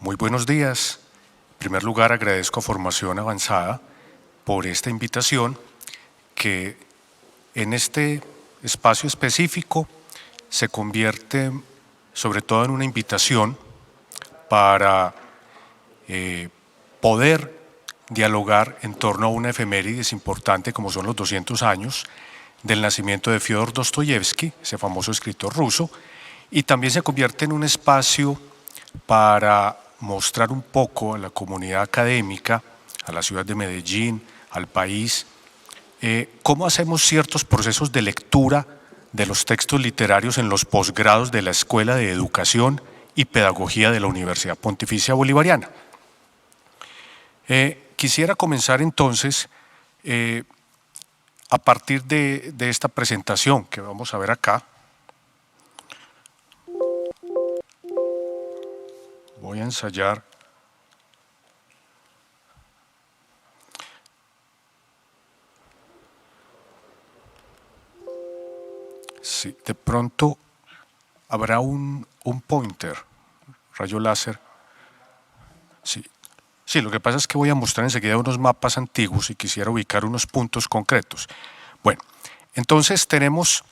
Muy buenos días. En primer lugar, agradezco a Formación Avanzada por esta invitación que en este espacio específico se convierte sobre todo en una invitación para poder dialogar en torno a una efemérides importante como son los 200 años del nacimiento de Fyodor Dostoyevsky, ese famoso escritor ruso, y también se convierte en un espacio para mostrar un poco a la comunidad académica, a la ciudad de Medellín, al país, cómo hacemos ciertos procesos de lectura de los textos literarios en los posgrados de la Escuela de Educación y Pedagogía de la Universidad Pontificia Bolivariana. Quisiera comenzar entonces a partir de esta presentación que vamos a ver acá. Voy a ensayar. Sí, de pronto habrá un pointer, rayo láser. Sí, lo que pasa es que voy a mostrar enseguida unos mapas antiguos y quisiera ubicar unos puntos concretos. Bueno, entonces tenemos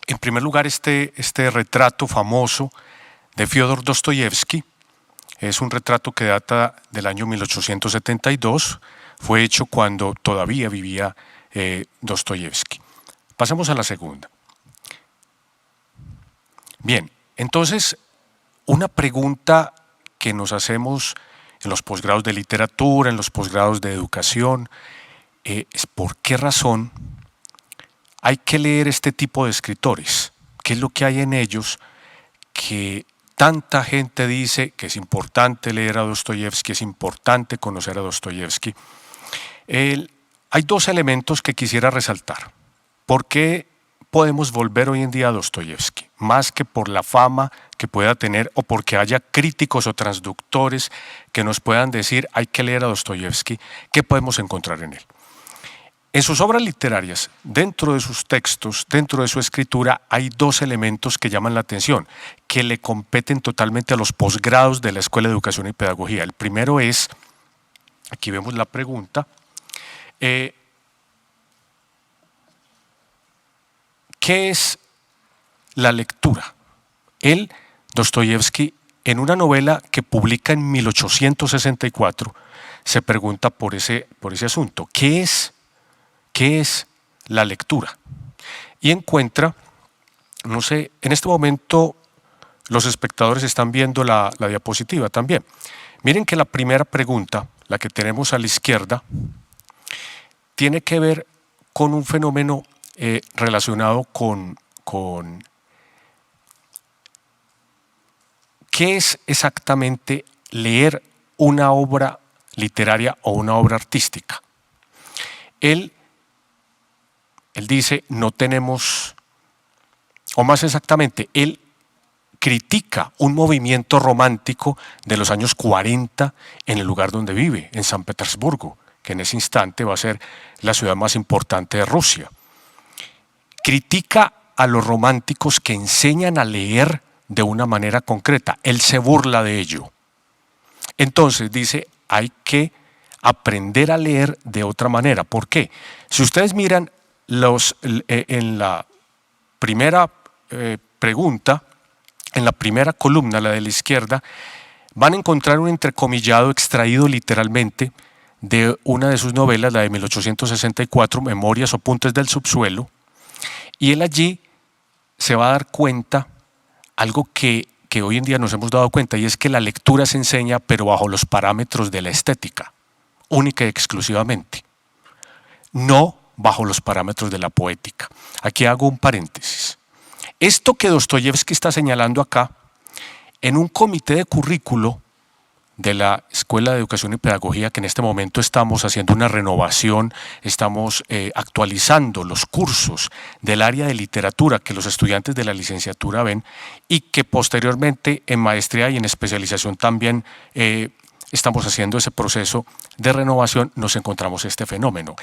en primer lugar este retrato famoso de Fyodor Dostoyevsky. Es un retrato que data del año 1872, fue hecho cuando todavía vivía Dostoyevsky. Pasemos a la segunda. Bien, entonces una pregunta que nos hacemos en los posgrados de literatura, en los posgrados de educación, es ¿por qué razón hay que leer este tipo de escritores? ¿Qué es lo que hay en ellos que tanta gente dice que es importante leer a Dostoyevsky, es importante conocer a Dostoyevsky? Hay dos elementos que quisiera resaltar. ¿Por qué podemos volver hoy en día a Dostoyevsky? Más que por la fama que pueda tener o porque haya críticos o transductores que nos puedan decir hay que leer a Dostoyevsky, ¿qué podemos encontrar en él? En sus obras literarias, dentro de sus textos, dentro de su escritura, hay dos elementos que llaman la atención, que le competen totalmente a los posgrados de la Escuela de Educación y Pedagogía. El primero es, aquí vemos la pregunta, ¿qué es la lectura? Dostoyevsky, en una novela que publica en 1864, se pregunta por ese asunto. ¿Qué es la lectura? Y encuentra, no sé, en este momento los espectadores están viendo la diapositiva también. Miren que la primera pregunta, la que tenemos a la izquierda, tiene que ver con un fenómeno relacionado con ¿qué es exactamente leer una obra literaria o una obra artística? Él dice, no tenemos, o más exactamente, él critica un movimiento romántico de los años 40 en el lugar donde vive, en San Petersburgo, que en ese instante va a ser la ciudad más importante de Rusia. Critica a los románticos que enseñan a leer de una manera concreta. Él se burla de ello. Entonces dice, hay que aprender a leer de otra manera. ¿Por qué? Si ustedes miran en la primera pregunta, en la primera columna, la de la izquierda, van a encontrar un entrecomillado extraído literalmente de una de sus novelas, la de 1864, Memorias o Apuntes del Subsuelo, y él allí se va a dar cuenta algo que hoy en día nos hemos dado cuenta, y es que la lectura se enseña pero bajo los parámetros de la estética, única y exclusivamente, no bajo los parámetros de la poética. Aquí hago un paréntesis. Esto que Dostoyevsky está señalando acá, en un comité de currículo de la Escuela de Educación y Pedagogía, que en este momento estamos haciendo una renovación, estamos actualizando los cursos del área de literatura que los estudiantes de la licenciatura ven y que posteriormente en maestría y en especialización también estamos haciendo ese proceso de renovación, nos encontramos este fenómeno.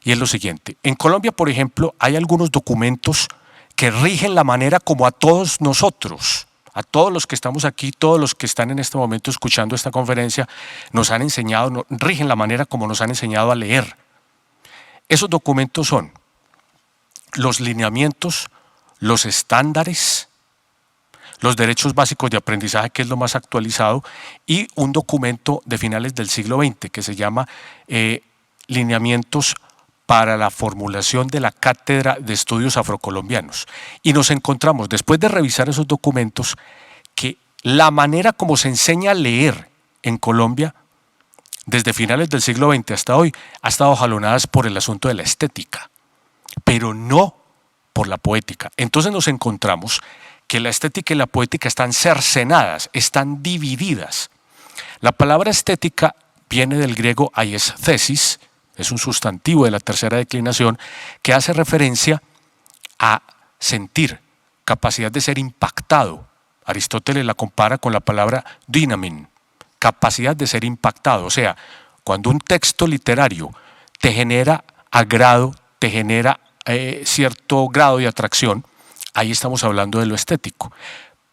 Y es lo siguiente, en Colombia, por ejemplo, hay algunos documentos que rigen la manera como a todos nosotros, a todos los que estamos aquí, todos los que están en este momento escuchando esta conferencia, nos han enseñado, rigen la manera como nos han enseñado a leer. Esos documentos son los lineamientos, los estándares, los derechos básicos de aprendizaje, que es lo más actualizado, y un documento de finales del siglo XX que se llama Lineamientos para la formulación de la Cátedra de Estudios Afrocolombianos. Y nos encontramos, después de revisar esos documentos, que la manera como se enseña a leer en Colombia, desde finales del siglo XX hasta hoy, ha estado jalonada por el asunto de la estética, pero no por la poética. Entonces nos encontramos que la estética y la poética están cercenadas, están divididas. La palabra estética viene del griego aiesthesis, es un sustantivo de la tercera declinación que hace referencia a sentir, capacidad de ser impactado. Aristóteles la compara con la palabra dynamin, capacidad de ser impactado. O sea, cuando un texto literario te genera agrado, te genera cierto grado de atracción, ahí estamos hablando de lo estético.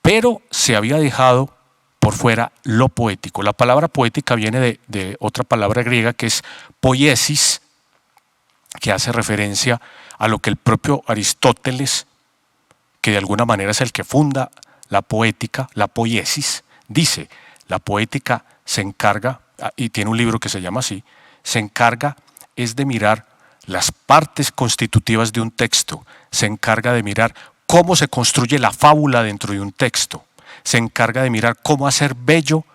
Pero se había dejado por fuera lo poético. La palabra poética viene de otra palabra griega que es poiesis, que hace referencia a lo que el propio Aristóteles, que de alguna manera es el que funda la poética, la poiesis, dice: la poética se encarga, y tiene un libro que se llama así, se encarga es de mirar las partes constitutivas de un texto, se encarga de mirar cómo se construye la fábula dentro de un texto, se encarga de mirar cómo hacer bello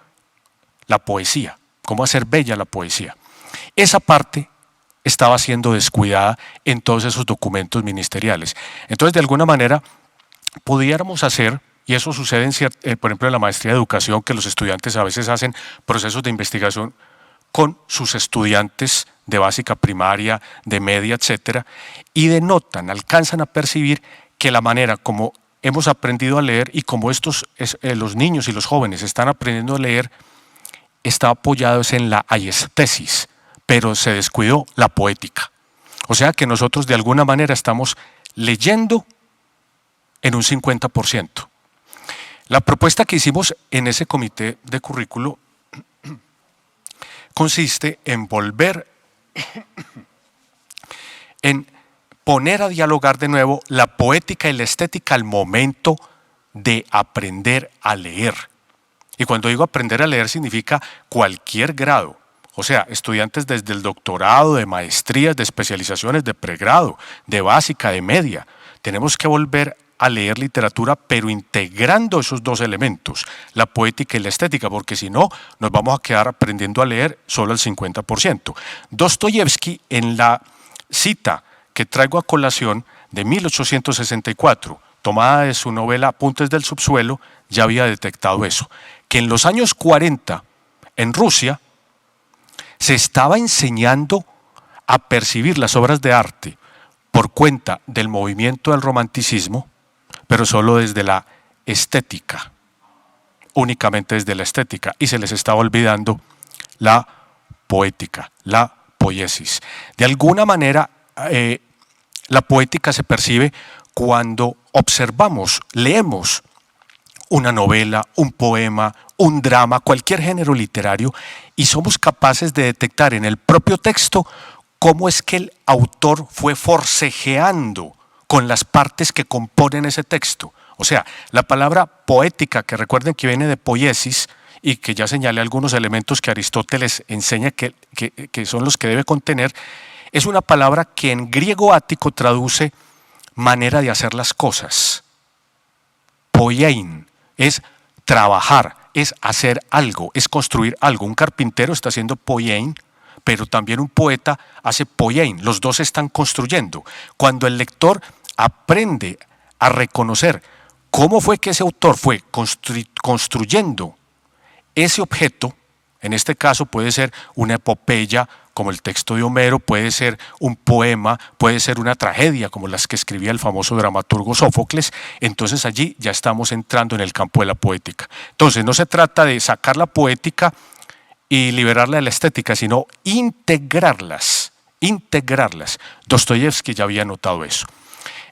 la poesía, cómo hacer bella la poesía. Esa parte estaba siendo descuidada en todos esos documentos ministeriales. Entonces, de alguna manera, pudiéramos hacer, y eso sucede por ejemplo en la maestría de educación, que los estudiantes a veces hacen procesos de investigación con sus estudiantes de básica primaria, de media, etcétera, y denotan, alcanzan a percibir que la manera como hemos aprendido a leer y como los niños y los jóvenes están aprendiendo a leer está apoyado en la aiesthesis, pero se descuidó la poética. O sea que nosotros de alguna manera estamos leyendo en un 50%. La propuesta que hicimos en ese comité de currículo consiste en volver, en poner a dialogar de nuevo la poética y la estética al momento de aprender a leer. Y cuando digo aprender a leer significa cualquier grado. O sea, estudiantes desde el doctorado, de maestrías, de especializaciones, de pregrado, de básica, de media. Tenemos que volver a leer literatura, pero integrando esos dos elementos, la poética y la estética, porque si no, nos vamos a quedar aprendiendo a leer solo el 50%. Dostoyevsky, en la cita que traigo a colación de 1864, tomada de su novela Apuntes del subsuelo, ya había detectado eso, que en los años 40, en Rusia, se estaba enseñando a percibir las obras de arte por cuenta del movimiento del romanticismo, pero solo desde la estética, únicamente desde la estética, y se les estaba olvidando la poética, la poiesis. De alguna manera, la poética se percibe cuando observamos, leemos una novela, un poema, un drama, cualquier género literario, y somos capaces de detectar en el propio texto cómo es que el autor fue forcejeando con las partes que componen ese texto. O sea, la palabra poética, que recuerden que viene de poiesis, y que ya señalé algunos elementos que Aristóteles enseña que son los que debe contener, es una palabra que en griego ático traduce manera de hacer las cosas. Poiein es trabajar, es hacer algo, es construir algo. Un carpintero está haciendo poiein, pero también un poeta hace poiein. Los dos están construyendo. Cuando el lector aprende a reconocer cómo fue que ese autor fue construyendo ese objeto, en este caso puede ser una epopeya como el texto de Homero, puede ser un poema, puede ser una tragedia como las que escribía el famoso dramaturgo Sófocles, entonces allí ya estamos entrando en el campo de la poética. Entonces no se trata de sacar la poética y liberarla de la estética, sino integrarlas. Dostoyevsky ya había notado eso.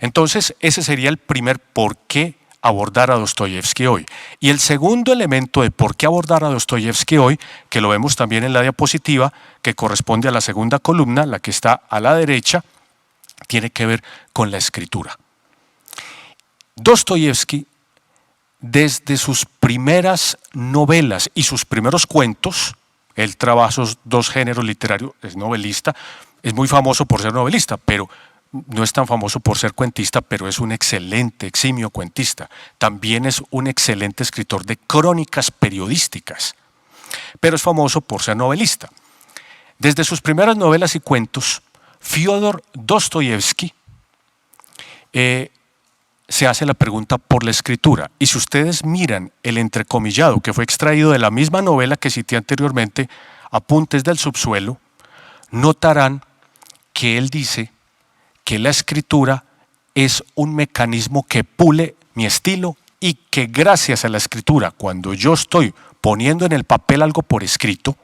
Entonces ese sería el primer por qué abordar a Dostoyevsky hoy. Y el segundo elemento de por qué abordar a Dostoyevsky hoy, que lo vemos también en la diapositiva, que corresponde a la segunda columna, la que está a la derecha, tiene que ver con la escritura. Dostoyevsky, desde sus primeras novelas y sus primeros cuentos, él trabaja esos dos géneros literarios, es novelista, es muy famoso por ser novelista, pero no es tan famoso por ser cuentista, pero es un excelente, eximio cuentista. También es un excelente escritor de crónicas periodísticas, pero es famoso por ser novelista. Desde sus primeras novelas y cuentos, Fyodor Dostoyevsky se hace la pregunta por la escritura. Y si ustedes miran el entrecomillado que fue extraído de la misma novela que cité anteriormente, Apuntes del subsuelo, notarán que él dice que la escritura es un mecanismo que pule mi estilo y que gracias a la escritura, cuando yo estoy poniendo en el papel algo por escrito,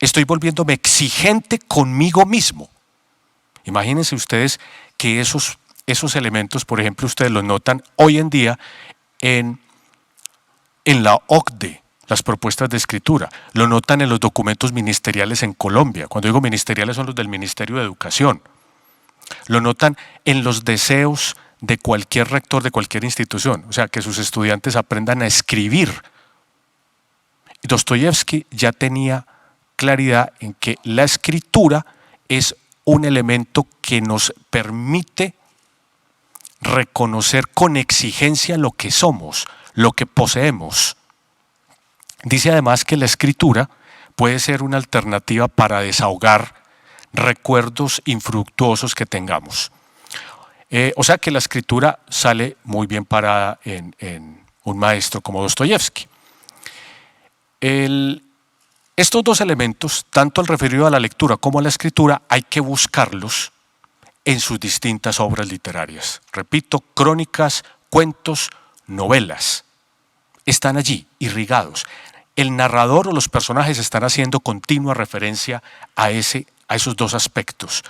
estoy volviéndome exigente conmigo mismo. Imagínense ustedes que esos elementos, por ejemplo, ustedes los notan hoy en día en la OCDE, las propuestas de escritura, lo notan en los documentos ministeriales en Colombia. Cuando digo ministeriales son los del Ministerio de Educación. Lo notan en los deseos de cualquier rector de cualquier institución, o sea, que sus estudiantes aprendan a escribir. Dostoyevsky ya tenía claridad en que la escritura es un elemento que nos permite reconocer con exigencia lo que somos, lo que poseemos. Dice además que la escritura puede ser una alternativa para desahogar recuerdos infructuosos que tengamos. O sea que la escritura sale muy bien parada en un maestro como Dostoyevsky. Estos dos elementos, tanto el referido a la lectura como a la escritura, hay que buscarlos en sus distintas obras literarias. Repito, crónicas, cuentos, novelas. Están allí, irrigados. El narrador o los personajes están haciendo continua referencia a esos dos aspectos.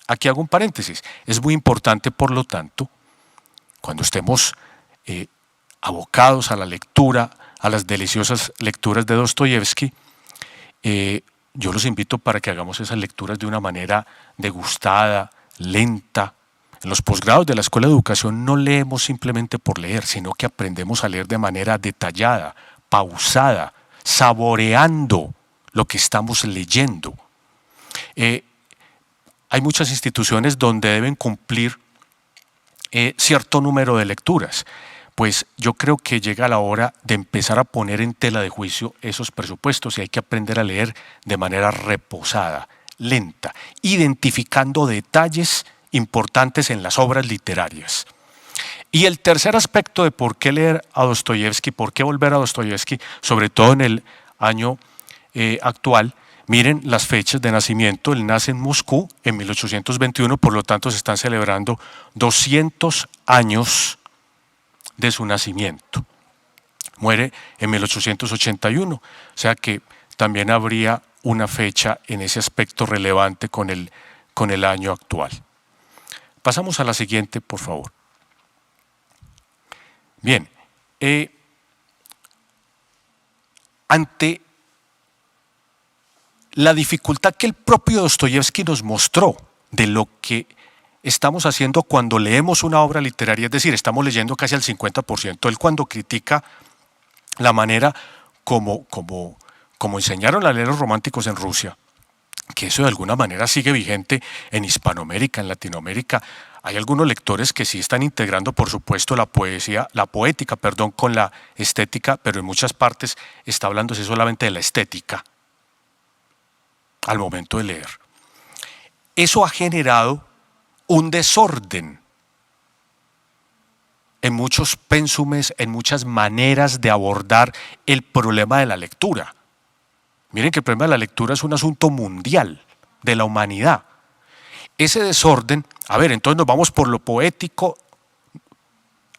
Aquí hago un paréntesis. Es muy importante, por lo tanto, cuando estemos abocados a la lectura, a las deliciosas lecturas de Dostoyevsky, yo los invito para que hagamos esas lecturas de una manera degustada, lenta. En los posgrados de la Escuela de Educación no leemos simplemente por leer, sino que aprendemos a leer de manera detallada, pausada, saboreando lo que estamos leyendo. Hay muchas instituciones donde deben cumplir cierto número de lecturas. Pues yo creo que llega la hora de empezar a poner en tela de juicio esos presupuestos y hay que aprender a leer de manera reposada, lenta, identificando detalles importantes en las obras literarias. Y el tercer aspecto de por qué leer a Dostoyevsky, por qué volver a Dostoyevsky, sobre todo en el año actual, miren las fechas de nacimiento. Él nace en Moscú en 1821, por lo tanto se están celebrando 200 años de su nacimiento. Muere en 1881, o sea que también habría una fecha en ese aspecto relevante con el año actual. Pasamos a la siguiente, por favor. Bien, ante la dificultad que el propio Dostoyevsky nos mostró de lo que estamos haciendo cuando leemos una obra literaria, es decir, estamos leyendo casi al 50%, él cuando critica la manera como enseñaron a leer los románticos en Rusia, que eso de alguna manera sigue vigente en Hispanoamérica, en Latinoamérica. Hay algunos lectores que sí están integrando, por supuesto, la poética, con la estética, pero en muchas partes está hablándose solamente de la estética al momento de leer. Eso ha generado un desorden en muchos pénsumes, en muchas maneras de abordar el problema de la lectura. Miren que el problema de la lectura es un asunto mundial de la humanidad. Ese desorden, entonces nos vamos por lo poético.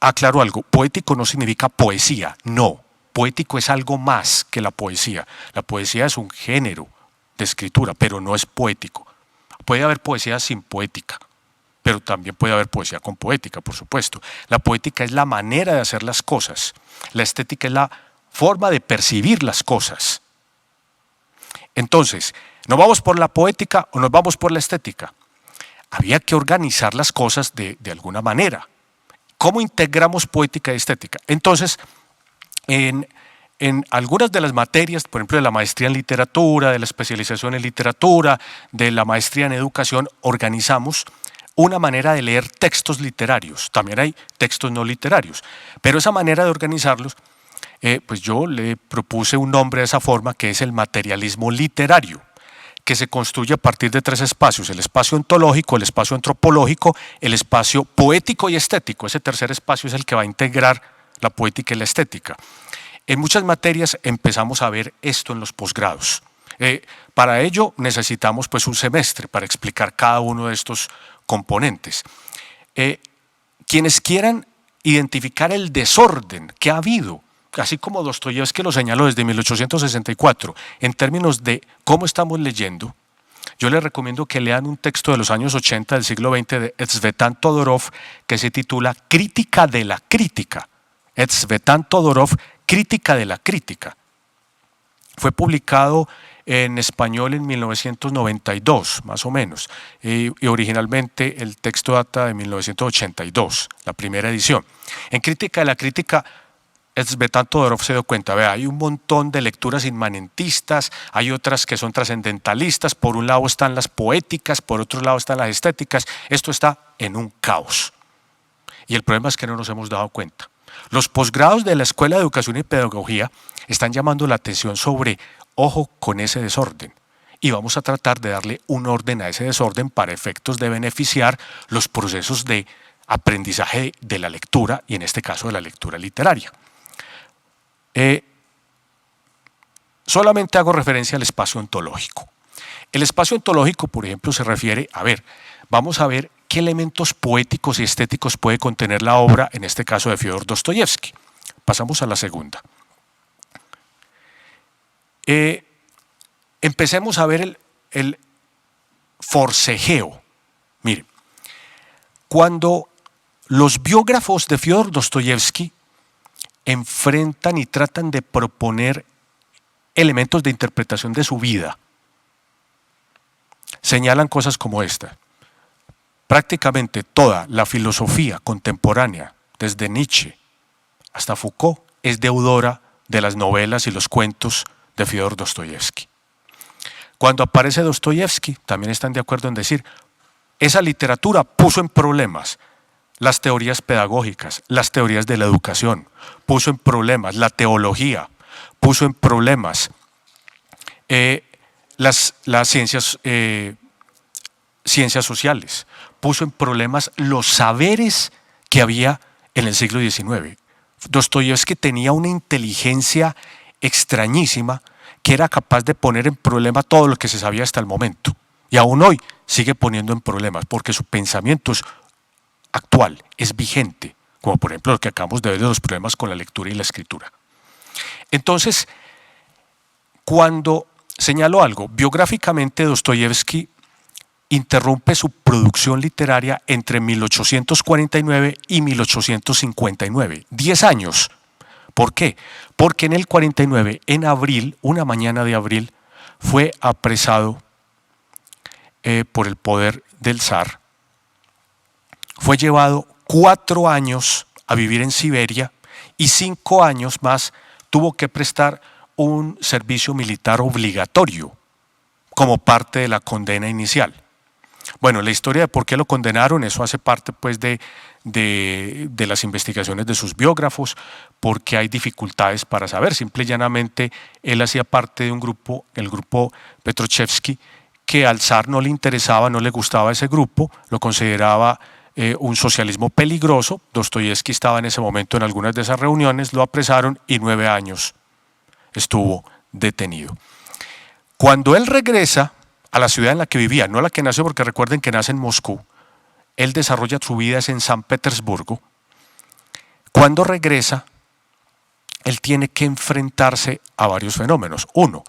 Aclaro algo, poético no significa poesía, no. Poético es algo más que la poesía. La poesía es un género de escritura, pero no es poético. Puede haber poesía sin poética, pero también puede haber poesía con poética, por supuesto. La poética es la manera de hacer las cosas, la estética es la forma de percibir las cosas. Entonces, ¿nos vamos por la poética o nos vamos por la estética? Había que organizar las cosas de alguna manera. ¿Cómo integramos poética y estética? Entonces, en algunas de las materias, por ejemplo, de la maestría en literatura, de la especialización en literatura, de la maestría en educación, organizamos una manera de leer textos literarios. También hay textos no literarios, pero esa manera de organizarlos, pues yo le propuse un nombre de esa forma, que es el materialismo literario, que se construye a partir de 3 espacios: el espacio ontológico, el espacio antropológico, el espacio poético y estético. Ese tercer espacio es el que va a integrar la poética y la estética. En muchas materias empezamos a ver esto en los posgrados. Para ello necesitamos pues un semestre para explicar cada uno de estos componentes. Quienes quieran identificar el desorden que ha habido, así como Dostoyevski lo señaló desde 1864, en términos de cómo estamos leyendo, yo les recomiendo que lean un texto de los años 80 del siglo XX de Tzvetan Todorov, que se titula Crítica de la crítica. Tzvetan Todorov, Crítica de la crítica. Fue publicado en español en 1992, más o menos, y originalmente el texto data de 1982, la primera edición. En Crítica de la crítica, Tzvetan Todorov se dio cuenta, vea, hay un montón de lecturas inmanentistas, hay otras que son trascendentalistas, por un lado están las poéticas, por otro lado están las estéticas, esto está en un caos. Y el problema es que no nos hemos dado cuenta. Los posgrados de la Escuela de Educación y Pedagogía están llamando la atención sobre, ojo con ese desorden, y vamos a tratar de darle un orden a ese desorden para efectos de beneficiar los procesos de aprendizaje de la lectura, y en este caso de la lectura literaria. Solamente hago referencia al espacio ontológico. El espacio ontológico, por ejemplo, se refiere a ver, vamos a ver qué elementos poéticos y estéticos puede contener la obra, en este caso de Fyodor Dostoyevski. Pasamos a la segunda. Empecemos a ver el forcejeo. Miren, cuando los biógrafos de Fyodor Dostoyevski enfrentan y tratan de proponer elementos de interpretación de su vida, señalan cosas como esta. Prácticamente toda la filosofía contemporánea, desde Nietzsche hasta Foucault, es deudora de las novelas y los cuentos de Fyodor Dostoyevski. Cuando aparece Dostoyevski, también están de acuerdo en decir, esa literatura puso en problemas las teorías pedagógicas, las teorías de la educación, puso en problemas la teología, puso en problemas las ciencias sociales, puso en problemas los saberes que había en el siglo XIX. Dostoyevski tenía una inteligencia extrañísima que era capaz de poner en problema todo lo que se sabía hasta el momento. Y aún hoy sigue poniendo en problemas porque su pensamiento es actual, es vigente, como por ejemplo lo que acabamos de ver de los problemas con la lectura y la escritura. Entonces, cuando señalo algo, biográficamente Dostoyevski interrumpe su producción literaria entre 1849 y 1859, 10 años. ¿Por qué? Porque en el 49, en abril, una mañana de abril, fue apresado por el poder del zar. Fue llevado 4 años a vivir en Siberia y 5 años más tuvo que prestar un servicio militar obligatorio como parte de la condena inicial. Bueno, la historia de por qué lo condenaron, eso hace parte pues de las investigaciones de sus biógrafos, porque hay dificultades para saber. Simple y llanamente él hacía parte de un grupo, el grupo Petrochevsky, que al zar no le interesaba, no le gustaba ese grupo, lo consideraba un socialismo peligroso. Dostoyevski estaba en ese momento en algunas de esas reuniones, lo apresaron y 9 años estuvo detenido. Cuando él regresa a la ciudad en la que vivía, no la que nació, porque recuerden que nace en Moscú, él desarrolla su vida en San Petersburgo. Cuando regresa, él tiene que enfrentarse a varios fenómenos. Uno,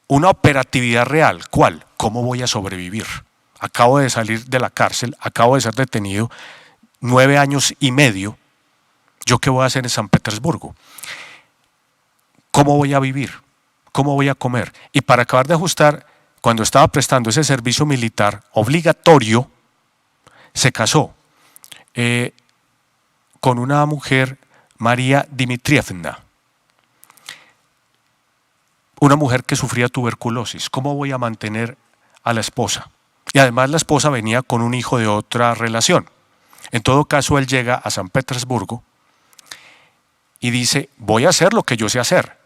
una operatividad real. ¿Cuál? ¿Cómo voy a sobrevivir? acabo de salir de la cárcel, acabo de ser detenido 9 años y medio, ¿yo qué voy a hacer en San Petersburgo? ¿Cómo voy a vivir? ¿Cómo voy a comer? Y para acabar de ajustar, cuando estaba prestando ese servicio militar obligatorio, se casó con una mujer, María Dmitrievna, una mujer que sufría tuberculosis. ¿Cómo voy a mantener a la esposa? Y además la esposa venía con un hijo de otra relación. En todo caso, él llega a San Petersburgo y dice, voy a hacer lo que yo sé hacer.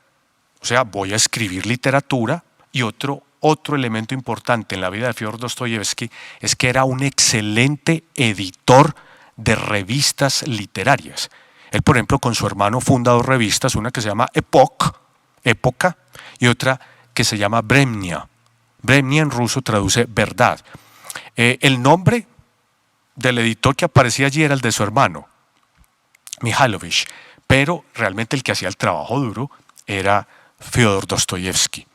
O sea, voy a escribir literatura. Y otro elemento importante en la vida de Fyodor Dostoyevsky es que era un excelente editor de revistas literarias. Él, por ejemplo, con su hermano funda 2 revistas, una que se llama Época, y otra que se llama Vremya. Vremya en ruso traduce verdad. El nombre del editor que aparecía allí era el de su hermano, Mikhailovich, pero realmente el que hacía el trabajo duro era Fyodor Dostoyevsky.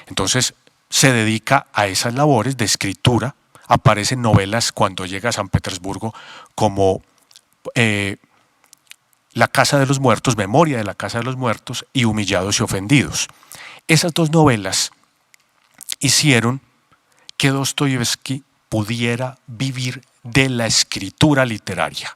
Entonces se dedica a esas labores de escritura. Aparecen novelas cuando llega a San Petersburgo como La Casa de los Muertos, Memoria de la Casa de los Muertos y Humillados y Ofendidos. Esas 2 novelas hicieron que Dostoyevsky pudiera vivir de la escritura literaria.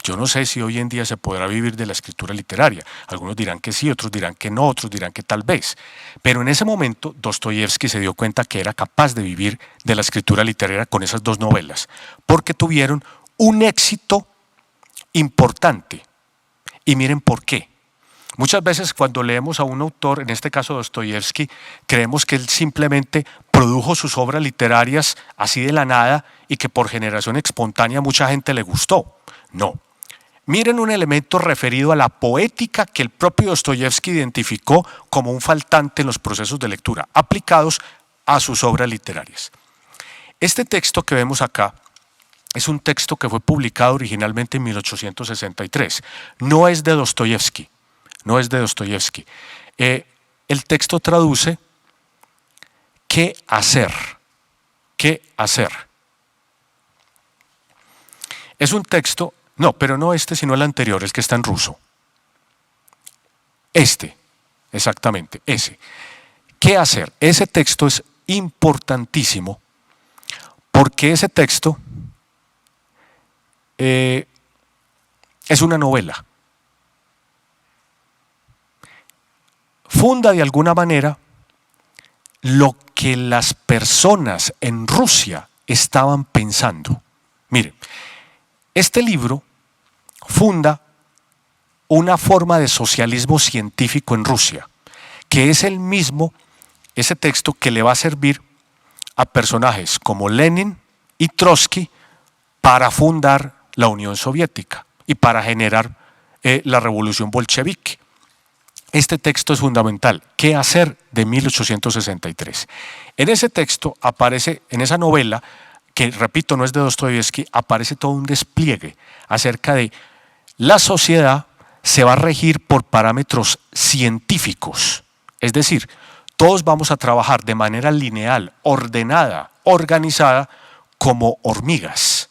Yo no sé si hoy en día se podrá vivir de la escritura literaria. Algunos dirán que sí, otros dirán que no, otros dirán que tal vez. Pero en ese momento Dostoyevsky se dio cuenta que era capaz de vivir de la escritura literaria con esas 2 novelas, porque tuvieron un éxito importante. Y miren por qué. Muchas veces cuando leemos a un autor, en este caso Dostoyevsky, creemos que él simplemente produjo sus obras literarias así de la nada y que por generación espontánea mucha gente le gustó. No. Miren un elemento referido a la poética que el propio Dostoyevsky identificó como un faltante en los procesos de lectura aplicados a sus obras literarias. Este texto que vemos acá es un texto que fue publicado originalmente en 1863. No es de Dostoyevsky. No es de Dostoyevsky. El texto traduce ¿qué hacer? ¿Qué hacer? Es un texto, no, pero no este, sino el anterior, el que está en ruso. Este, exactamente, ese. ¿Qué hacer? Ese texto es importantísimo porque ese texto es una novela. Funda de alguna manera lo que las personas en Rusia estaban pensando. Miren, este libro funda una forma de socialismo científico en Rusia, que es el mismo, ese texto que le va a servir a personajes como Lenin y Trotsky para fundar la Unión Soviética y para generar la revolución bolchevique. Este texto es fundamental. ¿Qué hacer? De 1863. En ese texto aparece, en esa novela, que repito no es de Dostoyevsky, aparece todo un despliegue acerca de la sociedad se va a regir por parámetros científicos. Es decir, todos vamos a trabajar de manera lineal, ordenada, organizada, como hormigas.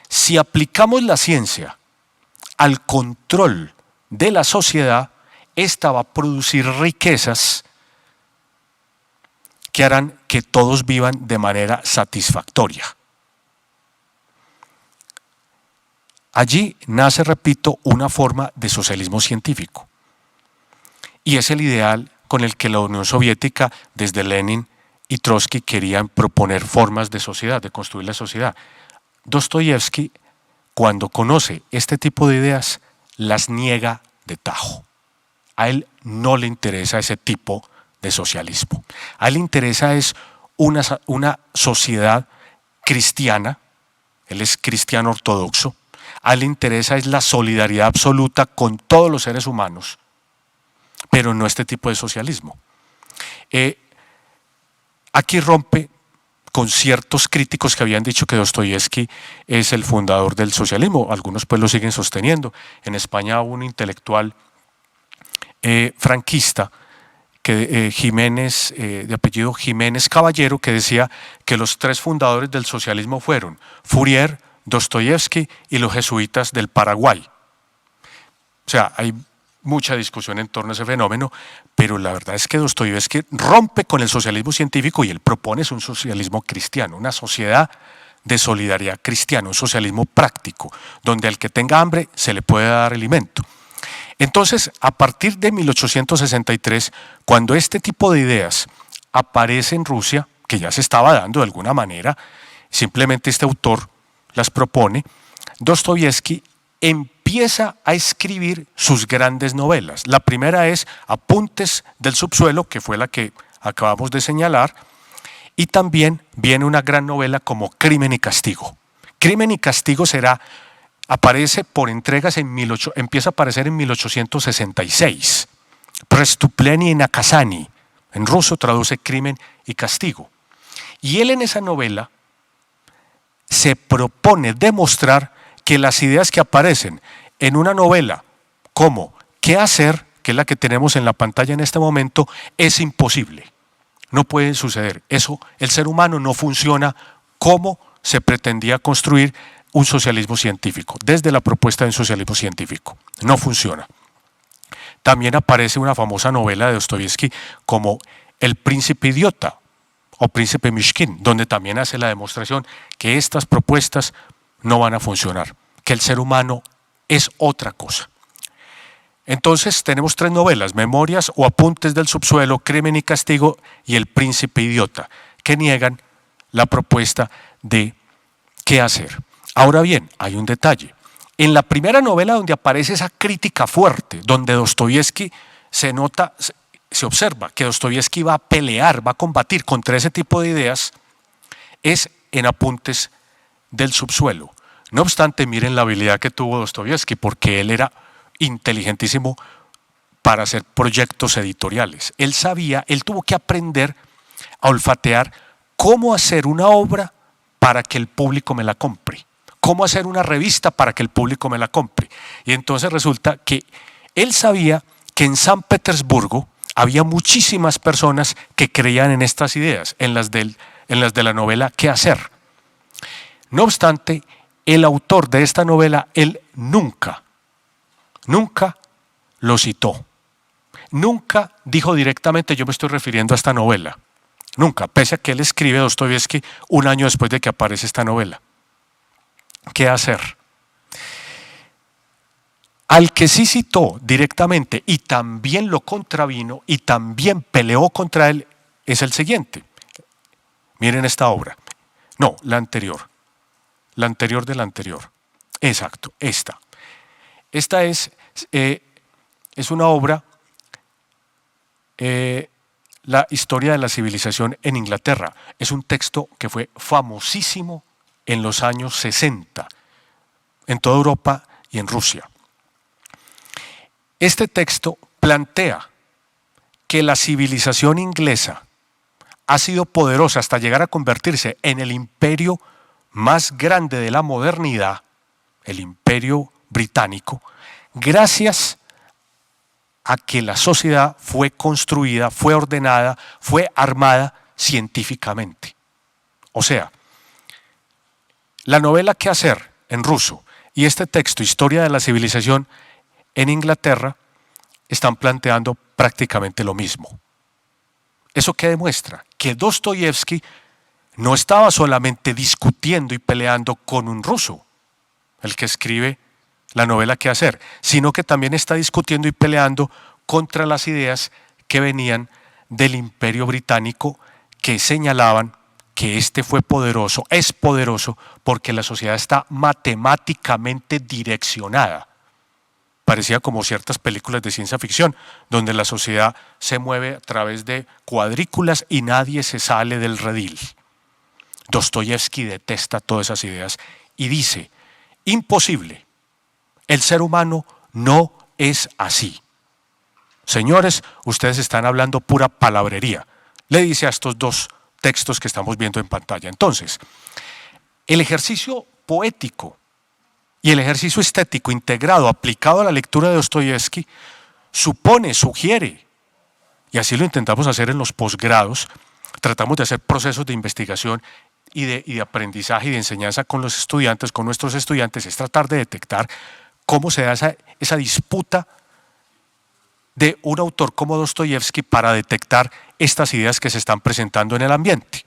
Si aplicamos la ciencia al control de la sociedad, esta va a producir riquezas que harán que todos vivan de manera satisfactoria. Allí nace, repito, una forma de socialismo científico. Y es el ideal con el que la Unión Soviética, desde Lenin y Trotsky, querían proponer formas de sociedad, de construir la sociedad. Dostoyevsky, cuando conoce este tipo de ideas, las niega de tajo. A él no le interesa ese tipo de socialismo. A él le interesa es una sociedad cristiana, él es cristiano ortodoxo, a él le interesa es la solidaridad absoluta con todos los seres humanos, pero no este tipo de socialismo. Aquí rompe con ciertos críticos que habían dicho que Dostoyevsky es el fundador del socialismo. Algunos pues lo siguen sosteniendo. En España hubo un intelectual franquista Jiménez, de apellido Jiménez Caballero, que decía que los tres fundadores del socialismo fueron Fourier, Dostoyevsky y los jesuitas del Paraguay. O sea, hay mucha discusión en torno a ese fenómeno, pero la verdad es que Dostoyevsky rompe con el socialismo científico y él propone un socialismo cristiano, una sociedad de solidaridad cristiana, un socialismo práctico, donde al que tenga hambre se le puede dar alimento. Entonces, a partir de 1863, cuando este tipo de ideas aparece en Rusia, que ya se estaba dando de alguna manera, simplemente este autor las propone, Dostoyevsky empieza a escribir sus grandes novelas. La primera es Apuntes del subsuelo, que fue la que acabamos de señalar, y también viene una gran novela como Crimen y Castigo. Crimen y Castigo aparece por entregas empieza a aparecer en 1866. Prestuplenie y Nakazani, en ruso traduce Crimen y Castigo. Y él en esa novela se propone demostrar que las ideas que aparecen en una novela como ¿Qué hacer?, que es la que tenemos en la pantalla en este momento, es imposible. No puede suceder. Eso, el ser humano no funciona como se pretendía construir un socialismo científico, desde la propuesta de un socialismo científico. No funciona. También aparece una famosa novela de Dostoyevsky como El príncipe idiota o Príncipe Mishkin, donde también hace la demostración que estas propuestas no van a funcionar, que el ser humano es otra cosa. Entonces tenemos tres novelas: Memorias o Apuntes del subsuelo, Crimen y Castigo y El príncipe idiota, que niegan la propuesta de qué hacer. Ahora bien, hay un detalle. En la primera novela, donde aparece esa crítica fuerte, donde Dostoyevsky se observa que Dostoyevsky va a pelear, va a combatir contra ese tipo de ideas, es en Apuntes del subsuelo. No obstante, miren la habilidad que tuvo Dostoyevsky, porque él era inteligentísimo para hacer proyectos editoriales. Él tuvo que aprender a olfatear cómo hacer una obra para que el público me la compre, cómo hacer una revista para que el público me la compre. Y entonces resulta que él sabía que en San Petersburgo había muchísimas personas que creían en estas ideas, en las de la novela ¿Qué hacer? No obstante, el autor de esta novela, él nunca lo citó. Nunca dijo directamente: yo me estoy refiriendo a esta novela. Nunca, pese a que él escribe Dostoyevsky un año después de que aparece esta novela. ¿Qué hacer? Al que sí citó directamente y también lo contravino y también peleó contra él es el siguiente. Miren esta obra. No, la anterior. La anterior de la anterior. Exacto, esta. Esta es una obra, La historia de la civilización en Inglaterra. Es un texto que fue famosísimo en los años 60, en toda Europa y en Rusia. Este texto plantea que la civilización inglesa ha sido poderosa hasta llegar a convertirse en el imperio más grande de la modernidad, el imperio británico, gracias a que la sociedad fue construida, fue ordenada, fue armada científicamente. O sea, la novela ¿Qué hacer?, en ruso, y este texto, Historia de la civilización en Inglaterra, están planteando prácticamente lo mismo. ¿Eso qué demuestra? Que Dostoyevsky no estaba solamente discutiendo y peleando con un ruso, el que escribe la novela ¿Qué hacer?, sino que también está discutiendo y peleando contra las ideas que venían del Imperio Británico, que señalaban que este fue poderoso, es poderoso, porque la sociedad está matemáticamente direccionada. Parecía como ciertas películas de ciencia ficción, donde la sociedad se mueve a través de cuadrículas y nadie se sale del redil. Dostoyevsky detesta todas esas ideas y dice: imposible, el ser humano no es así. Señores, ustedes están hablando pura palabrería, le dice a estos dos textos que estamos viendo en pantalla. Entonces, el ejercicio poético y el ejercicio estético integrado, aplicado a la lectura de Dostoyevsky, sugiere y así lo intentamos hacer en los posgrados, tratamos de hacer procesos de investigación y de aprendizaje y de enseñanza con los estudiantes, con nuestros estudiantes, es tratar de detectar cómo se da esa disputa de un autor como Dostoyevsky para detectar estas ideas que se están presentando en el ambiente.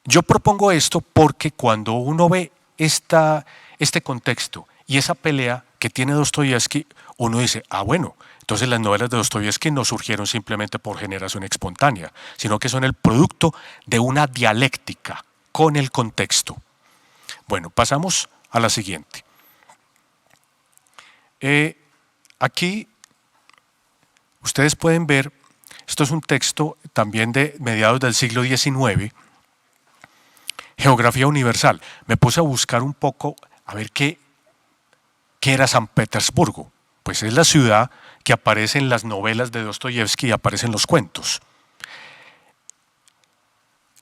Yo propongo esto porque cuando uno ve este contexto y esa pelea que tiene Dostoyevsky, uno dice, bueno, entonces las novelas de Dostoyevsky no surgieron simplemente por generación espontánea, sino que son el producto de una dialéctica con el contexto. Bueno, pasamos a la siguiente. Aquí ustedes pueden ver, esto es un texto también de mediados del siglo XIX, Geografía Universal. Me puse a buscar un poco a ver qué era San Petersburgo. Pues es la ciudad que aparece en las novelas de Dostoyevsky y aparece en los cuentos.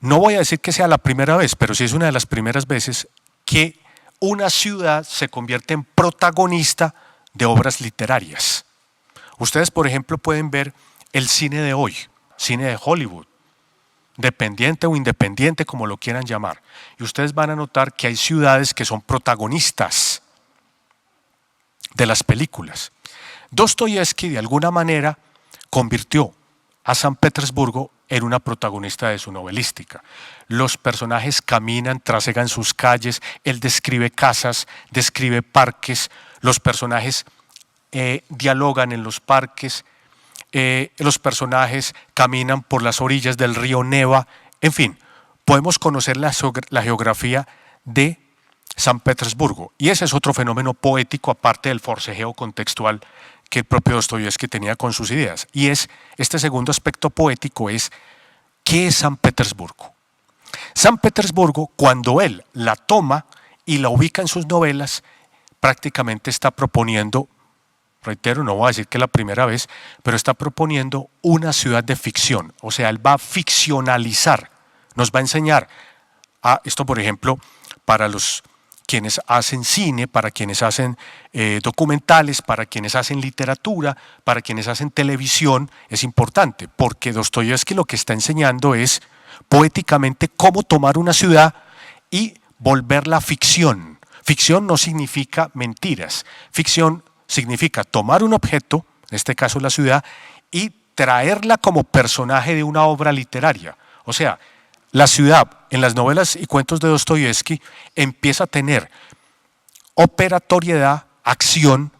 No voy a decir que sea la primera vez, pero sí es una de las primeras veces que una ciudad se convierte en protagonista de obras literarias. Ustedes, por ejemplo, pueden ver el cine de hoy, cine de Hollywood, dependiente o independiente, como lo quieran llamar. Y ustedes van a notar que hay ciudades que son protagonistas de las películas. Dostoyevsky, de alguna manera, convirtió a San Petersburgo en una protagonista de su novelística. Los personajes caminan, trasegan sus calles, él describe casas, describe parques, los personajes dialogan en los parques, los personajes caminan por las orillas del río Neva, en fin, podemos conocer la geografía de San Petersburgo. Y ese es otro fenómeno poético, aparte del forcejeo contextual que el propio Dostoyevsky tenía con sus ideas. Y este segundo aspecto poético es, ¿qué es San Petersburgo? San Petersburgo, cuando él la toma y la ubica en sus novelas, prácticamente está proponiendo, reitero, no voy a decir que la primera vez, pero está proponiendo una ciudad de ficción. O sea, él va a ficcionalizar, nos va a enseñar a esto, por ejemplo, para los quienes hacen cine, para quienes hacen documentales, para quienes hacen literatura, para quienes hacen televisión, es importante, porque Dostoyevsky lo que está enseñando es poéticamente cómo tomar una ciudad y volverla ficción. Ficción no significa mentiras, ficción significa tomar un objeto, en este caso la ciudad, y traerla como personaje de una obra literaria. O sea, la ciudad en las novelas y cuentos de Dostoyevsky empieza a tener operatoriedad, acción,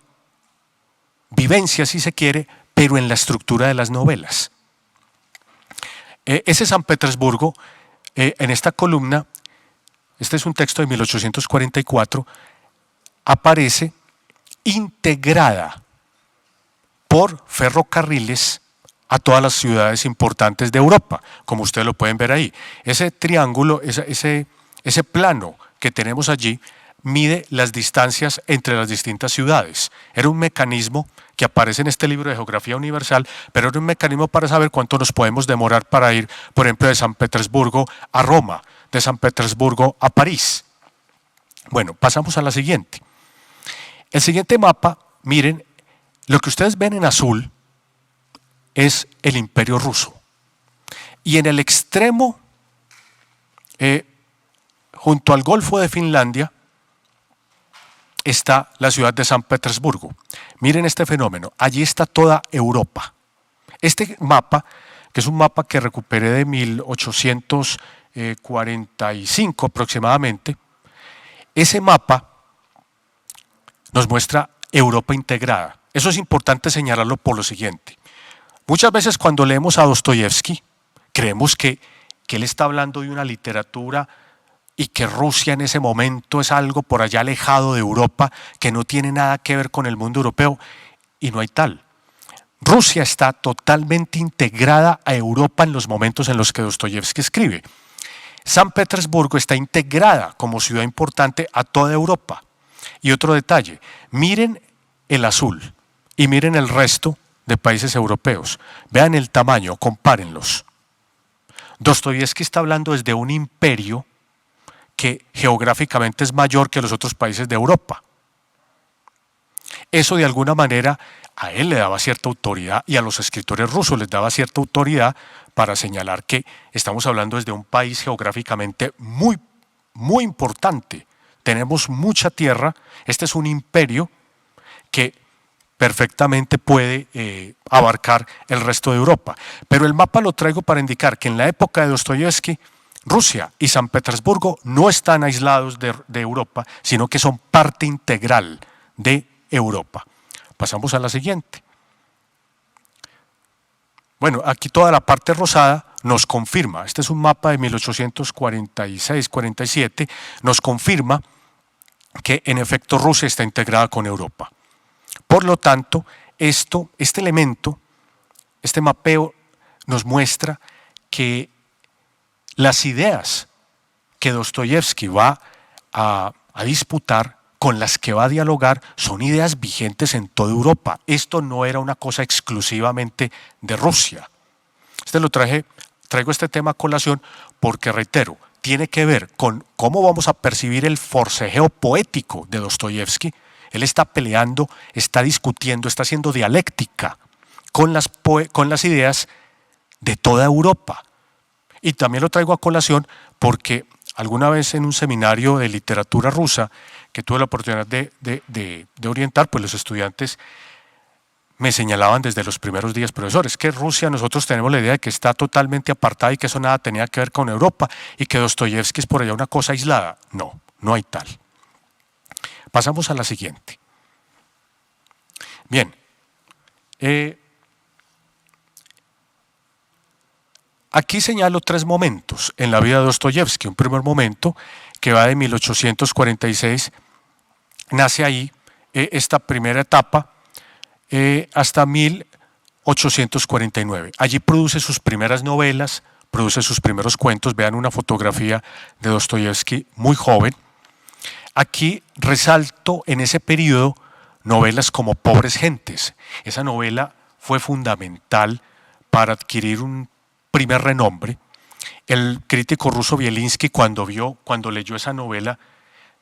vivencia si se quiere, pero en la estructura de las novelas. Ese San Petersburgo, en esta columna, este es un texto de 1844, aparece integrada por ferrocarriles a todas las ciudades importantes de Europa, como ustedes lo pueden ver ahí. Ese triángulo, ese plano que tenemos allí, mide las distancias entre las distintas ciudades. Era un mecanismo que aparece en este libro de Geografía Universal, pero era un mecanismo para saber cuánto nos podemos demorar para ir, por ejemplo, de San Petersburgo a Roma, de San Petersburgo a París. Bueno, pasamos a la siguiente. El siguiente mapa, miren, lo que ustedes ven en azul es el Imperio Ruso. Y en el extremo, junto al Golfo de Finlandia, está la ciudad de San Petersburgo. Miren este fenómeno, allí está toda Europa. Este mapa, que es un mapa que recuperé de 1845 aproximadamente, ese mapa nos muestra Europa integrada. Eso es importante señalarlo por lo siguiente. Muchas veces cuando leemos a Dostoyevsky, creemos que él está hablando de una literatura y que Rusia en ese momento es algo por allá alejado de Europa, que no tiene nada que ver con el mundo europeo, y no hay tal. Rusia está totalmente integrada a Europa en los momentos en los que Dostoyevsky escribe. San Petersburgo está integrada como ciudad importante a toda Europa. Y otro detalle, miren el azul y miren el resto de países europeos. Vean el tamaño, compárenlos. Dostoyevsky está hablando desde un imperio que geográficamente es mayor que los otros países de Europa. Eso de alguna manera a él le daba cierta autoridad y a los escritores rusos les daba cierta autoridad para señalar que estamos hablando desde un país geográficamente muy, muy importante. Tenemos mucha tierra, este es un imperio que perfectamente puede abarcar el resto de Europa. Pero el mapa lo traigo para indicar que en la época de Dostoyevsky, Rusia y San Petersburgo no están aislados de Europa, sino que son parte integral de Europa. Pasamos a la siguiente. Bueno, aquí toda la parte rosada nos confirma, este es un mapa de 1846-47, nos confirma que en efecto Rusia está integrada con Europa. Por lo tanto, este elemento, este mapeo nos muestra que las ideas que Dostoyevsky va a disputar, con las que va a dialogar, son ideas vigentes en toda Europa. Esto no era una cosa exclusivamente de Rusia. Traigo este tema a colación porque, reitero, tiene que ver con cómo vamos a percibir el forcejeo poético de Dostoyevsky. Él está peleando, está discutiendo, está haciendo dialéctica con las ideas de toda Europa. Y también lo traigo a colación porque alguna vez en un seminario de literatura rusa que tuve la oportunidad de orientar, pues los estudiantes me señalaban desde los primeros días: profesores, que Rusia, nosotros tenemos la idea de que está totalmente apartada y que eso nada tenía que ver con Europa y que Dostoyevsky es por allá una cosa aislada. No, no hay tal. Pasamos a la siguiente. Bien, aquí señalo 3 momentos en la vida de Dostoyevsky. Un primer momento que va de 1846, nace ahí esta primera etapa hasta 1849. Allí produce sus primeras novelas, produce sus primeros cuentos. Vean una fotografía de Dostoyevsky muy joven. Aquí resalto en ese periodo novelas como Pobres Gentes. Esa novela fue fundamental para adquirir un primer renombre. El crítico ruso Bielinski, cuando leyó esa novela,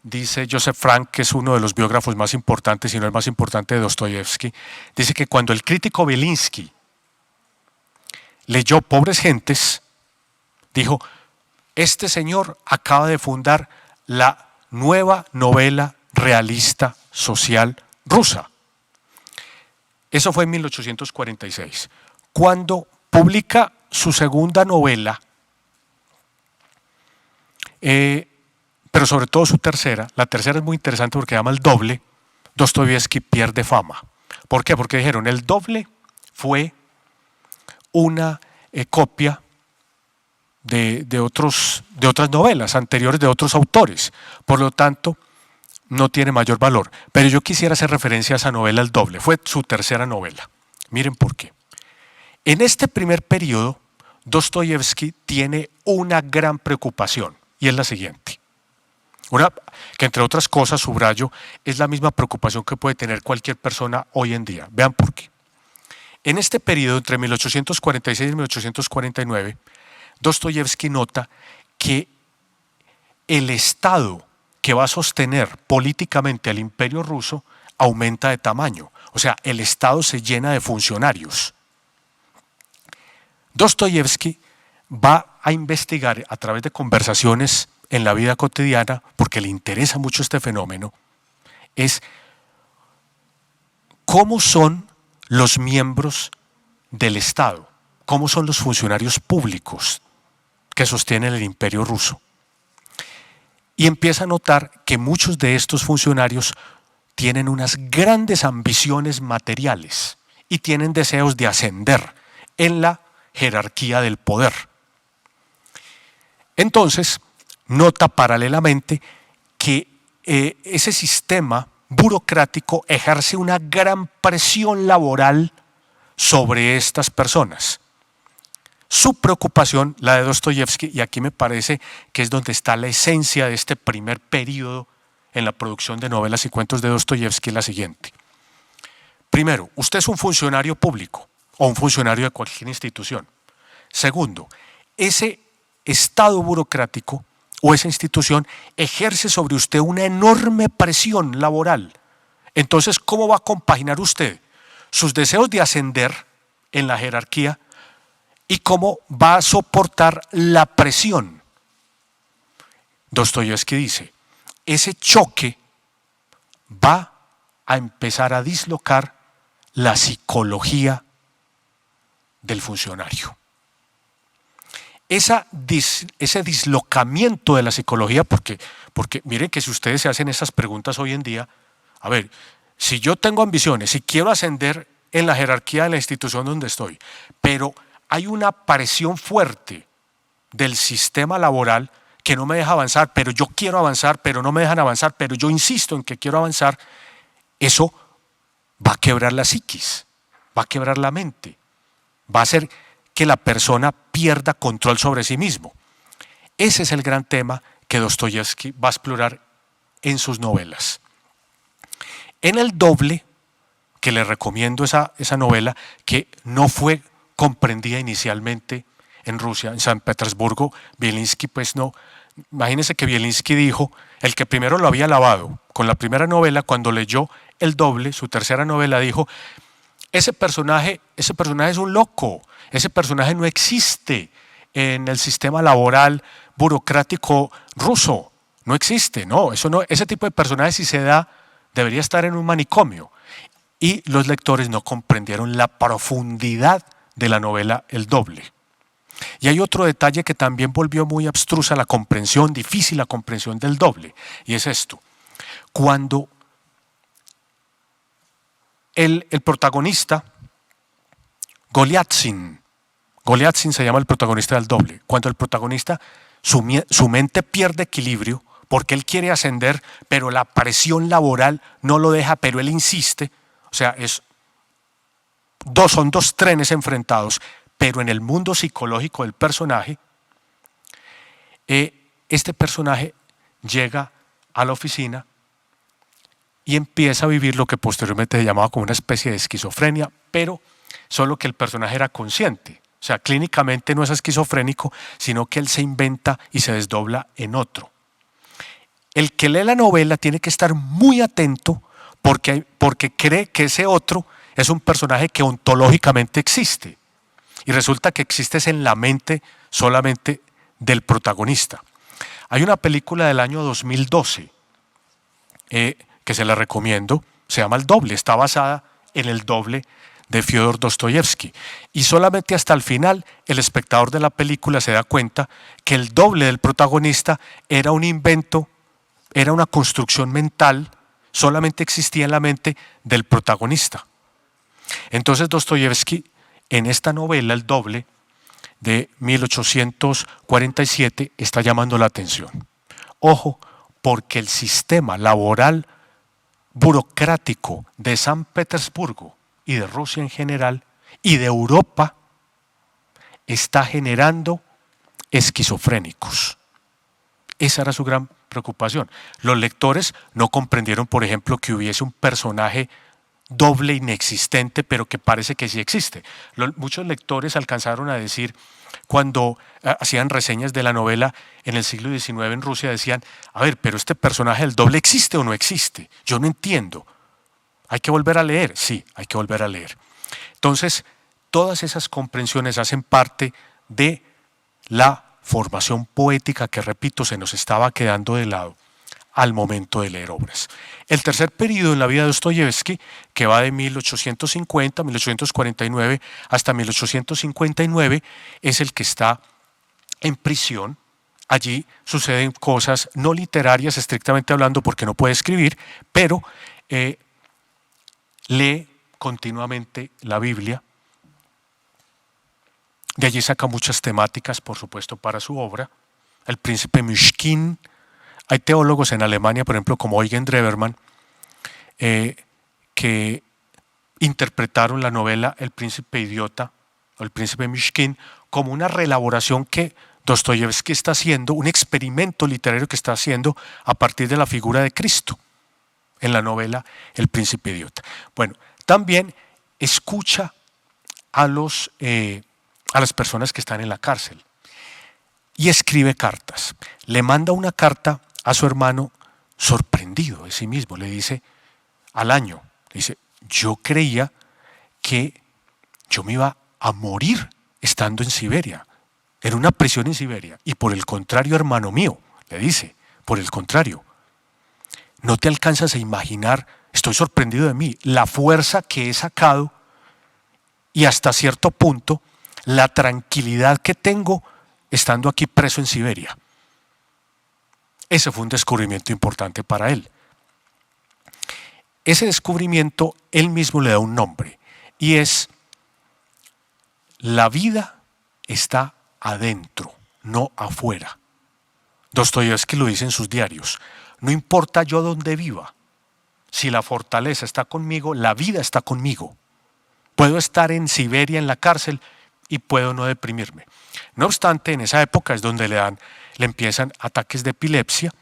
dice Joseph Frank, que es uno de los biógrafos más importantes, si no el más importante de Dostoyevsky, dice que cuando el crítico Bielinski leyó Pobres Gentes, dijo: este señor acaba de fundar la nueva novela realista social rusa. Eso fue en 1846. Cuando publica su segunda novela, pero sobre todo su tercera, la tercera es muy interesante porque se llama El Doble, Dostoyevsky pierde fama. ¿Por qué? Porque dijeron: El Doble fue una copia de otras novelas anteriores de otros autores, por lo tanto no tiene mayor valor. Pero yo quisiera hacer referencia a esa novela El Doble, fue su tercera novela. Miren por qué. En este primer periodo, Dostoyevsky tiene una gran preocupación y es la siguiente. Una que, entre otras cosas, subrayo, es la misma preocupación que puede tener cualquier persona hoy en día. Vean por qué. En este periodo, entre 1846 y 1849, Dostoyevsky nota que el Estado que va a sostener políticamente al Imperio ruso aumenta de tamaño. O sea, el Estado se llena de funcionarios. Dostoyevsky va a investigar a través de conversaciones en la vida cotidiana, porque le interesa mucho este fenómeno, es cómo son los miembros del Estado, cómo son los funcionarios públicos que sostienen el Imperio ruso. Y empieza a notar que muchos de estos funcionarios tienen unas grandes ambiciones materiales y tienen deseos de ascender en la jerarquía del poder. Entonces, nota paralelamente que ese sistema burocrático ejerce una gran presión laboral sobre estas personas. Su preocupación, la de Dostoyevsky, y aquí me parece que es donde está la esencia de este primer periodo en la producción de novelas y cuentos de Dostoyevsky, es la siguiente. Primero, usted es un funcionario público o un funcionario de cualquier institución. Segundo, ese estado burocrático o esa institución ejerce sobre usted una enorme presión laboral. Entonces, ¿cómo va a compaginar usted sus deseos de ascender en la jerarquía y cómo va a soportar la presión? Dostoyevsky dice, ese choque va a empezar a dislocar la psicología del funcionario. Ese dislocamiento de la psicología, porque miren que si ustedes se hacen esas preguntas hoy en día, a ver, si yo tengo ambiciones, si quiero ascender en la jerarquía de la institución donde estoy, pero hay una presión fuerte del sistema laboral que no me deja avanzar, pero yo quiero avanzar, pero no me dejan avanzar, pero yo insisto en que quiero avanzar, eso va a quebrar la psiquis, va a quebrar la mente, va a hacer que la persona pierda control sobre sí mismo. Ese es el gran tema que Dostoyevsky va a explorar en sus novelas. En El Doble, que le recomiendo esa novela, que no fue comprendida inicialmente en Rusia, en San Petersburgo, Bielinski pues no. Imagínense que Bielinski dijo, el que primero lo había lavado con la primera novela, cuando leyó El Doble, su tercera novela, dijo, ese personaje es un loco, ese personaje no existe en el sistema laboral burocrático ruso, no existe, no, ese tipo de personaje si se da debería estar en un manicomio. Y los lectores no comprendieron la profundidad de la novela El Doble. Y hay otro detalle que también volvió muy abstrusa la comprensión, difícil la comprensión del Doble, y es esto. Cuando el protagonista, Goliatzin se llama el protagonista del Doble, cuando el protagonista, su mente pierde equilibrio porque él quiere ascender, pero la presión laboral no lo deja, pero él insiste, o sea, son dos trenes enfrentados, pero en el mundo psicológico del personaje, este personaje llega a la oficina y empieza a vivir lo que posteriormente se llamaba como una especie de esquizofrenia, pero solo que el personaje era consciente. O sea, clínicamente no es esquizofrénico, sino que él se inventa y se desdobla en otro. El que lee la novela tiene que estar muy atento porque cree que ese otro es un personaje que ontológicamente existe. Y resulta que existe en la mente solamente del protagonista. Hay una película del año 2012 que se la recomiendo, se llama El Doble, está basada en El Doble de Fyodor Dostoyevsky. Y solamente hasta el final el espectador de la película se da cuenta que el doble del protagonista era un invento, era una construcción mental, solamente existía en la mente del protagonista. Entonces Dostoyevsky, en esta novela El Doble de 1847, está llamando la atención. Ojo, porque el sistema laboral burocrático de San Petersburgo y de Rusia en general y de Europa está generando esquizofrénicos. Esa era su gran preocupación. Los lectores no comprendieron, por ejemplo, que hubiese un personaje doble inexistente, pero que parece que sí existe. Muchos lectores alcanzaron a decir, cuando hacían reseñas de la novela en el siglo XIX en Rusia, decían, a ver, pero este personaje del doble ¿existe o no existe? Yo no entiendo. ¿Hay que volver a leer? Sí, hay que volver a leer. Entonces, todas esas comprensiones hacen parte de la formación poética que, repito, se nos estaba quedando de lado al momento de leer obras. El tercer periodo en la vida de Dostoyevsky, que va de 1850, 1849 hasta 1859, es el que está en prisión. Allí suceden cosas no literarias, estrictamente hablando, porque no puede escribir, pero lee continuamente la Biblia. De allí saca muchas temáticas, por supuesto, para su obra. El príncipe Myshkin. Hay teólogos en Alemania, por ejemplo, como Eugen Drewermann, que interpretaron la novela El príncipe idiota o El príncipe Myshkin como una reelaboración que Dostoyevsky está haciendo, un experimento literario que está haciendo a partir de la figura de Cristo en la novela El príncipe idiota. Bueno, también escucha a las personas que están en la cárcel y escribe cartas. Le manda una carta a su hermano sorprendido de sí mismo. Le dice, al año. Dice, yo creía que yo me iba a morir estando en Siberia, en una prisión en Siberia. Y por el contrario, hermano mío, le dice, por el contrario, no te alcanzas a imaginar, estoy sorprendido de mí, la fuerza que he sacado y hasta cierto punto la tranquilidad que tengo estando aquí preso en Siberia. Ese fue un descubrimiento importante para él. Ese descubrimiento él mismo le da un nombre y es: la vida está adentro, no afuera. Dostoyevski lo dice en sus diarios: no importa yo dónde viva, si la fortaleza está conmigo, la vida está conmigo. Puedo estar en Siberia en la cárcel y puedo no deprimirme. No obstante, en esa época es donde le empiezan ataques de epilepsia.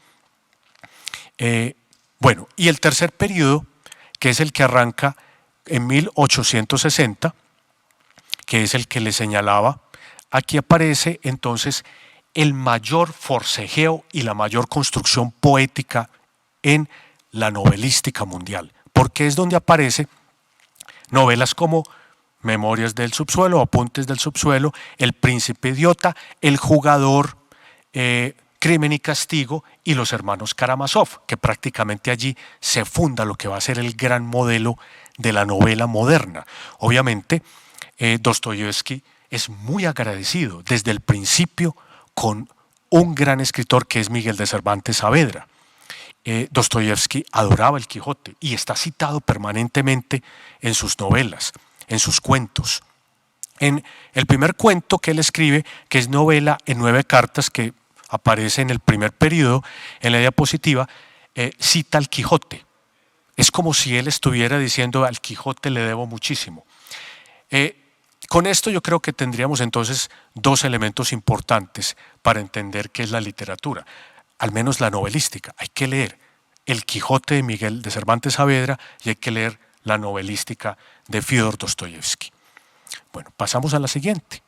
Bueno, y el tercer periodo, que es el que arranca en 1860, que es el que le señalaba, aquí aparece entonces el mayor forcejeo y la mayor construcción poética en la novelística mundial, porque es donde aparecen novelas como Memorias del subsuelo, Apuntes del subsuelo, El príncipe idiota, El jugador, Crimen y castigo y Los hermanos Karamazov, que prácticamente allí se funda lo que va a ser el gran modelo de la novela moderna. Obviamente, Dostoyevski es muy agradecido desde el principio con un gran escritor que es Miguel de Cervantes Saavedra. Dostoyevski adoraba el Quijote y está citado permanentemente en sus novelas, en sus cuentos. En el primer cuento que él escribe, que es novela en 9 cartas, que aparece en el primer periodo, en la diapositiva, cita al Quijote. Es como si él estuviera diciendo: al Quijote le debo muchísimo. Con esto yo creo que tendríamos entonces 2 elementos importantes para entender qué es la literatura, al menos la novelística. Hay que leer El Quijote de Miguel de Cervantes Saavedra y hay que leer la novelística de Fyodor Dostoyevski. Bueno, pasamos a la siguiente.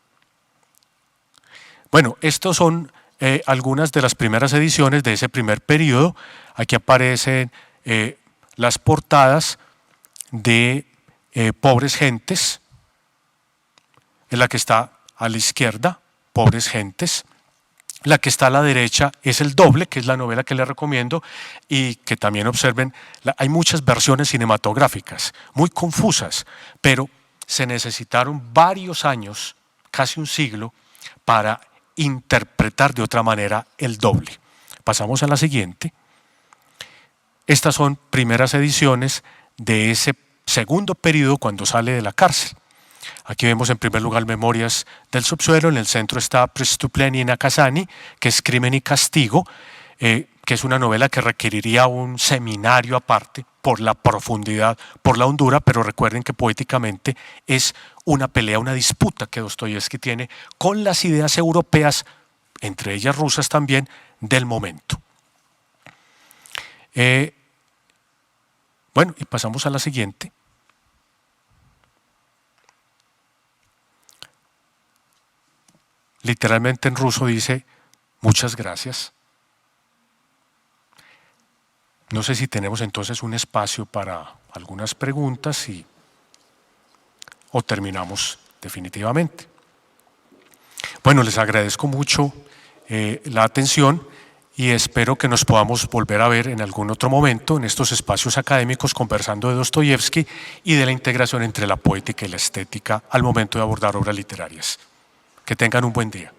Bueno, estos son algunas de las primeras ediciones de ese primer periodo. Aquí aparecen las portadas de Pobres Gentes, en la que está a la izquierda, Pobres Gentes. La que está a la derecha es El doble, que es la novela que les recomiendo, y que también observen, hay muchas versiones cinematográficas, muy confusas, pero se necesitaron varios años, casi un siglo, para interpretar de otra manera El doble. Pasamos a la siguiente. Estas son primeras ediciones de ese segundo periodo cuando sale de la cárcel. Aquí vemos en primer lugar Memorias del subsuelo, en el centro está Prestупление и наказание, que es Crimen y castigo, que es una novela que requeriría un seminario aparte por la profundidad, por la hondura, pero recuerden que poéticamente es una pelea, una disputa que Dostoyevski tiene con las ideas europeas, entre ellas rusas también, del momento. Bueno, y pasamos a la siguiente. Literalmente en ruso dice: muchas gracias. No sé si tenemos entonces un espacio para algunas preguntas o terminamos definitivamente. Bueno, les agradezco mucho la atención y espero que nos podamos volver a ver en algún otro momento en estos espacios académicos conversando de Dostoyevski y de la integración entre la poética y la estética al momento de abordar obras literarias. Que tengan un buen día.